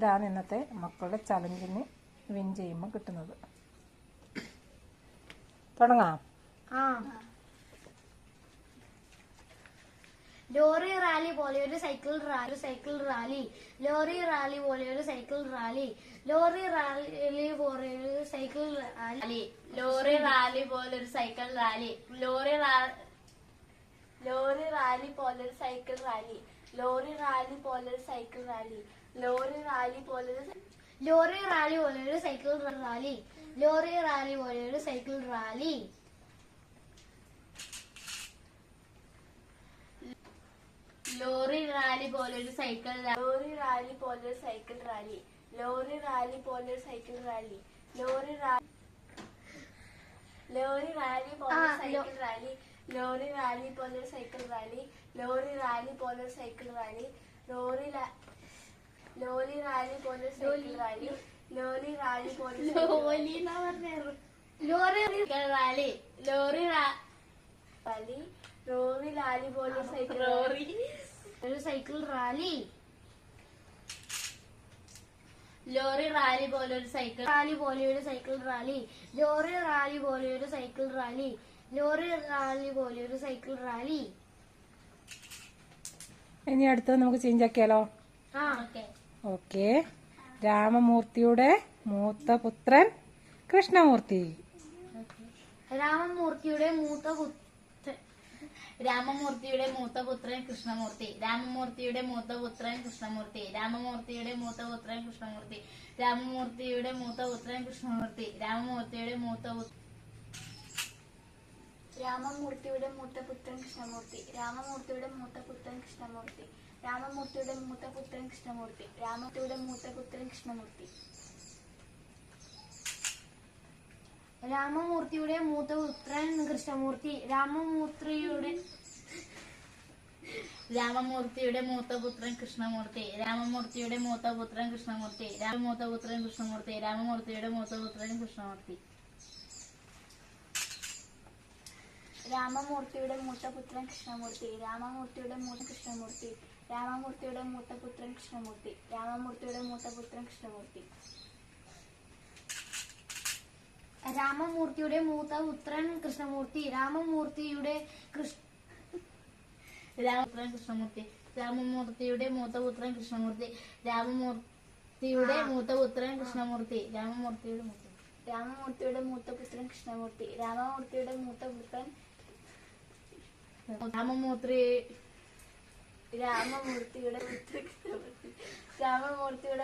ഇതാണ് ഇന്നത്തെ മക്കളുടെ ചലഞ്ചിന് വിൻ ചെയ്യുമ്പോൾ കിട്ടുന്നത്. തുടങ്ങാം. ലോറി റാലി പോലെ ഒരു സൈക്കിൾ റാലി. ലോറി റാലി പോലെ ഒരു സൈക്കിൾ റാലി. ലോറി റാലി പോലെ ഒരു സൈക്കിൾ റാലി. ലോറി റാലി പോലൊരു സൈക്കിൾ റാലി. ലോറി റാലി പോലൊരു സൈക്കിൾ റാലി. ലോറി റാലി പോലൊരു സൈക്കിൾ റാലി. ലോറി റാലി പോലൊരു ലോറി റാലി പോലെ ഒരു സൈക്കിൾ റാലി. ലോറി റാലി പോലെ ഒരു സൈക്കിൾ റാലി. ലോറി റാലി പോലൊരു സൈക്കിൾ ലോറി റാലി പോലൊരു സൈക്കിൾ റാലി. ലോറി റാലി പോലൊരു സൈക്കിൾ റാലി. ലോറി റാലി പോലൊരു സൈക്കിൾ റാലി. ലോറി റാലി പോലൊരു സൈക്കിൾ റാലി. ലോറി റാലി പോലൊരു സൈക്കിൾ റാലി. ലോറി റാലി പോലൊരു cycle rally. Lorry rally പോലൊരു lorry rally. Lorry rally. Lorry rally പോലൊരു cycle rally. ഒരു cycle rally. Lorry rally പോലൊരു cycle rally പോലെ ഒരു സൈക്കിൾ റാലി. ലോറി റാലി പോലെ ഒരു സൈക്കിൾ റാലി. ലോറി റാലി പോലെ ഒരു സൈക്കിൾ റാലി. ഇനി അടുത്തത് നമുക്ക് ചേഞ്ച് ആക്കിയാലോ? ഓക്കെ. രാമമൂർത്തിയുടെ മൂത്ത പുത്രൻ കൃഷ്ണമൂർത്തി. രാമമൂർത്തിയുടെ മൂത്ത രാമമൂർത്തിയുടെ മൂത്ത പുത്രൻ കൃഷ്ണമൂർത്തി. രാമമൂർത്തിയുടെ മൂത്ത പുത്രൻ കൃഷ്ണമൂർത്തി. രാമമൂർത്തിയുടെ മൂത്ത പുത്രൻ കൃഷ്ണമൂർത്തി. രാമമൂർത്തിയുടെ മൂത്ത പുത്രൻ കൃഷ്ണമൂർത്തി. രാമമൂർത്തിയുടെ മൂത്ത രാമമൂർത്തിയുടെ മൂത്ത പുത്രൻ കൃഷ്ണമൂർത്തി. രാമമൂർത്തിയുടെ മൂത്ത പുത്രൻ കൃഷ്ണമൂർത്തി. രാമമൂർത്തിയുടെ മൂത്ത പുത്രൻ കൃഷ്ണമൂർത്തി. രാമമൂർത്തിയുടെ മൂത്ത പുത്രൻ കൃഷ്ണമൂർത്തി. രാമമൂർത്തിയുടെ മൂത്ത പുത്രൻ കൃഷ്ണമൂർത്തി. രാമമൂർത്തിയുടെ മൂത്ത പുത്രൻ കൃഷ്ണമൂർത്തി. രാമമൂർത്തിയുടെ മൂത്ത പുത്രൻ കൃഷ്ണമൂർത്തി. രാമമൂർത്ത പുത്രൻ കൃഷ്ണമൂർത്തി. രാമമൂർത്തിയുടെ മൂത്ത പുത്രൻ കൃഷ്ണമൂർത്തി. രാമമൂർത്തിയുടെ മൂത്ത പുത്രൻ കൃഷ്ണമൂർത്തി. രാമമൂർത്തിയുടെ മൂത്ത കൃഷ്ണമൂർത്തി. രാമമൂർത്തിയുടെ മൂത്ത പുത്രൻ കൃഷ്ണമൂർത്തി. രാമമൂർത്തിയുടെ മൂത്ത പുത്രൻ കൃഷ്ണമൂർത്തി. രാമമൂർത്തിയുടെ മൂത്ത പുത്രൻ കൃഷ്ണമൂർത്തി. രാമമൂർത്തിയുടെ കൃഷ്ണമൂർത്തി. രാമമൂർത്തിയുടെ മൂത്ത പുത്രൻ കൃഷ്ണമൂർത്തി. രാമമൂർത്തിയുടെ മൂത്ത പുത്രൻ കൃഷ്ണമൂർത്തി. രാമമൂർത്തിയുടെ മൂത്ത പുത്രൻ കൃഷ്ണമൂർത്തി. രാമമൂർത്തിയുടെ മൂത്ത പുത്രൻ രാമമൂർത്തിയുടെ കൃഷ്ണമൂർത്തി. രാമമൂർത്തിയുടെ